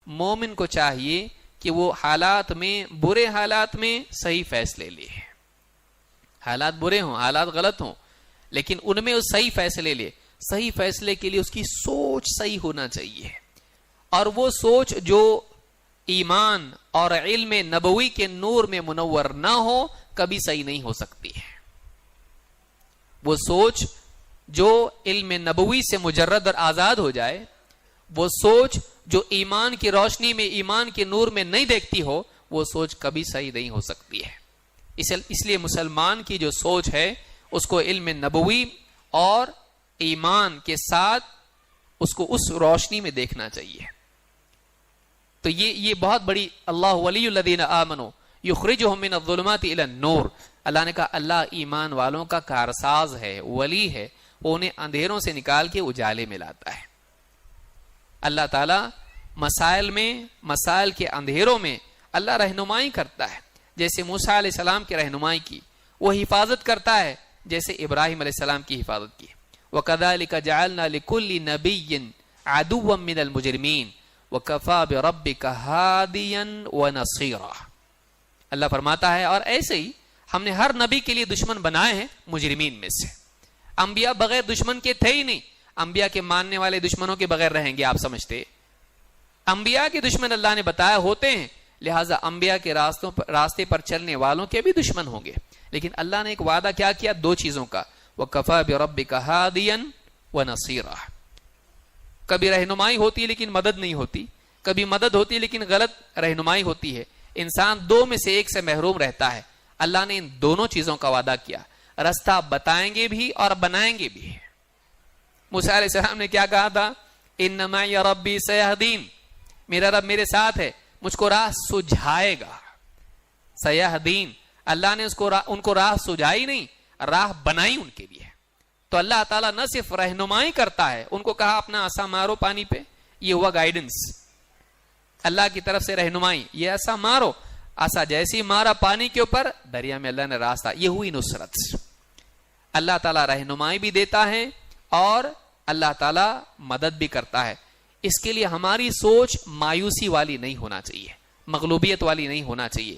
مومن کو چاہیے کہ وہ حالات میں، برے حالات میں صحیح فیصلے لے. حالات برے ہوں، حالات غلط ہوں، لیکن ان میں وہ صحیح فیصلے لے. صحیح فیصلے کے لیے اس کی سوچ صحیح ہونا چاہیے، اور وہ سوچ جو ایمان اور علم نبوی کے نور میں منور نہ ہو کبھی صحیح نہیں ہو سکتی ہے. وہ سوچ جو علم نبوی سے مجرد اور آزاد ہو جائے، وہ سوچ جو ایمان کی روشنی میں، ایمان کے نور میں نہیں دیکھتی ہو، وہ سوچ کبھی صحیح نہیں ہو سکتی ہے. اس لیے مسلمان کی جو سوچ ہے اس کو علم نبوی اور ایمان کے ساتھ اس کو اس روشنی میں دیکھنا چاہیے. تو یہ بہت بڑی، اللہ ولی الذین آمنوا یخرجہم من الظلمات الی النور. اللہ نے کہا اللہ ایمان والوں کا کارساز ہے، ولی ہے، وہ انہیں اندھیروں سے نکال کے اجالے میں لاتا ہے. اللہ تعالی مسائل کے اندھیروں میں اللہ رہنمائی کرتا ہے. جیسے موسیٰ علیہ السلام کی رہنمائی کی، وہ حفاظت کرتا ہے جیسے ابراہیم علیہ السلام کی حفاظت کی. وَكَذَلِكَ جَعَلْنَا لِكُلِّ نَبِيٍّ عَدُوًّا مِّنَ الْمُجْرِمِينَ وَكَفَى بِرَبِّكَ هَادِيًا وَنَصِيرًا. اللہ فرماتا ہے اور ایسے ہی ہم نے ہر نبی کے لیے دشمن بنائے ہیں مجرمین میں سے. انبیاء بغیر دشمن کے تھے ہی نہیں. انبیاء کے ماننے والے دشمنوں کے بغیر رہیں گے آپ سمجھتے؟ انبیاء کے دشمن اللہ نے بتایا ہوتے ہیں، لہٰذا انبیاء کے راستے پر چلنے والوں کے بھی دشمن ہوں گے. لیکن اللہ نے ایک وعدہ کیا کیا؟ دو چیزوں کا، وَكَفَى بِرَبِّكَ هَادِيًا وَنَصِيرًا. کبھی رہنمائی ہوتی ہے لیکن مدد نہیں ہوتی، کبھی مدد ہوتی ہے لیکن غلط رہنمائی ہوتی ہے. انسان دو میں سے ایک سے محروم رہتا ہے. اللہ نے ان دونوں چیزوں کا وعدہ کیا، رستہ بتائیں گے بھی اور بنائیں گے بھی. موسیٰ علیہ السلام نے کیا کہا تھا؟ اِنَّ مَعِيَ رَبِّي سَيَهْدِينِ. میرا رب میرے ساتھ ہے، مجھ کو راہ سجھائے گا. سیہدین، اللہ نے ان کو راہ سجھائی نہیں، راہ بنائی ان کے لیے. تو اللہ تعالیٰ نہ صرف رہنمائی کرتا ہے، ان کو کہا اپنا عصا مارو پانی پہ، یہ ہوا گائیڈنس اللہ کی طرف سے رہنمائی. یہ عصا مارو، عصا جیسی مارا پانی کے اوپر، دریا میں اللہ نے راستہ، یہ ہوئی نصرت. اللہ تعالیٰ رہنمائی بھی دیتا ہے اور اللہ تعالیٰ مدد بھی کرتا ہے. اس کے لیے ہماری سوچ مایوسی والی نہیں ہونا چاہیے، مغلوبیت والی نہیں ہونا چاہیے.